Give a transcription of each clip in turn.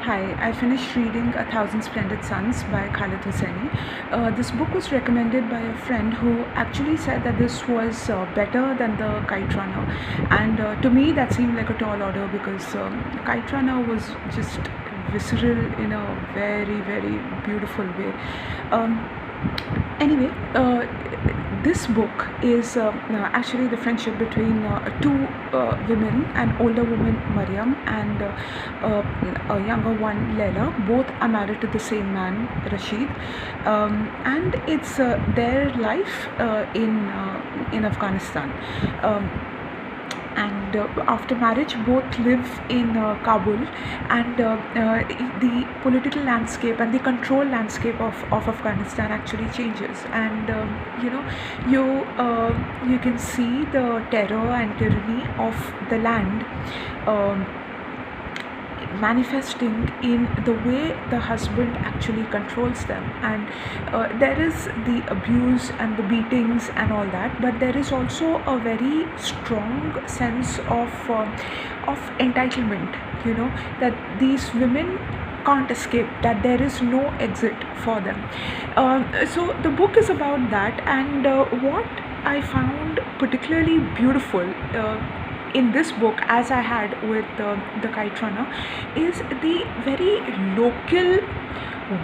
Hi, I finished reading A Thousand Splendid Suns by Khalid Hosseini. This book was recommended by a friend who actually said that this was better than The Kite Runner. And to me, that seemed like a tall order because Kite Runner was just visceral in a very, very beautiful way. Um, anyway, this book is actually the friendship between two women, an older woman, Mariam, and a younger one, Leila. Both are married to the same man, Rashid, and it's their life in Afghanistan. Um, and after marriage, both live in Kabul, and the political landscape and the control landscape of Afghanistan actually changes, and you can see the terror and tyranny of the land manifesting in the way the husband actually controls them, and there is the abuse and the beatings and all that, but there is also a very strong sense of entitlement, that these women can't escape, that there is no exit for them. So the book is about that, and what I found particularly beautiful in this book, as I had with the Kite Runner, is the very local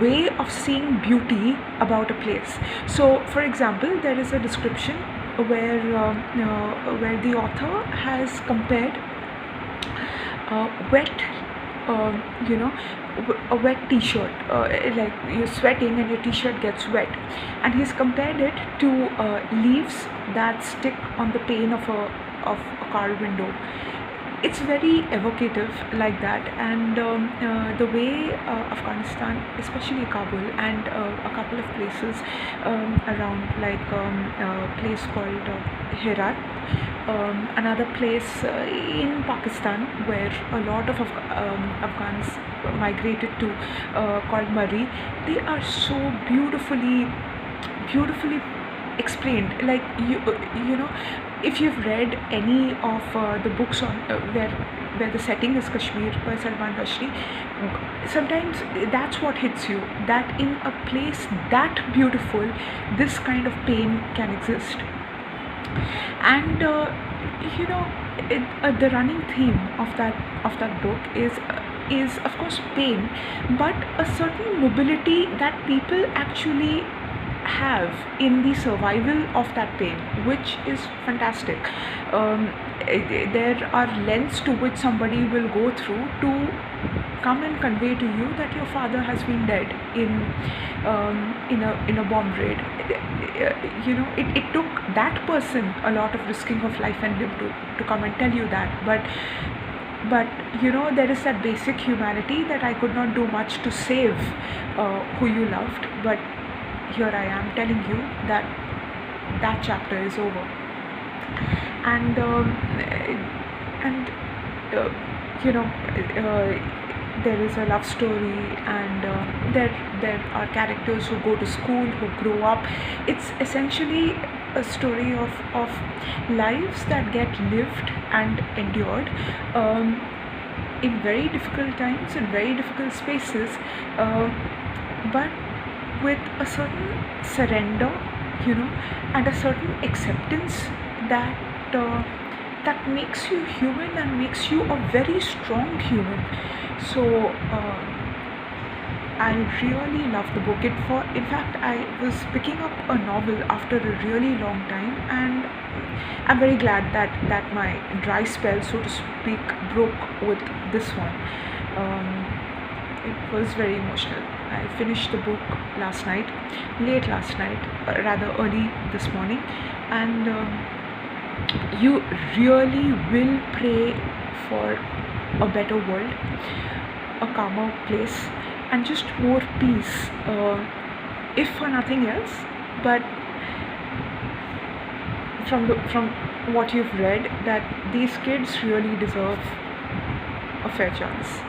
way of seeing beauty about a place. So, for example, there is a description where the author has compared wet, a wet T-shirt, like you're sweating and your T-shirt gets wet, and he's compared it to leaves that stick on the pane of a car window. It's very evocative like that, and the way Afghanistan, especially Kabul, and a couple of places around, like a place called Herat, another place in Pakistan where a lot of Afghans migrated to, called Murray. They are so beautifully explained. Like you know, if you've read any of the books on where the setting is Kashmir by Salman Rushdie, sometimes that's what hits you, that in a place that beautiful, this kind of pain can exist. And the running theme of that book is of course pain, but a certain mobility that people actually have in the survival of that pain, which is fantastic. There are lengths to which somebody will go through to come and convey to you that your father has been dead in a bomb raid. It took that person a lot of risking of life and limb to come and tell you that, but there is that basic humanity that I could not do much to save who you loved, but here I am telling you that that chapter is over. And there is a love story, and there are characters who go to school, who grow up. It's essentially a story of lives that get lived and endured in very difficult times, in very difficult spaces, but with a certain surrender, and a certain acceptance that makes you human and makes you a very strong human. So I really love the book. In fact, I was picking up a novel after a really long time, and I'm very glad that my dry spell, so to speak, broke with this one. It was very emotional. I finished the book late last night, rather early this morning, and you really will pray for a better world, a calmer place, and just more peace, if for nothing else. But from what you've read, that these kids really deserve a fair chance.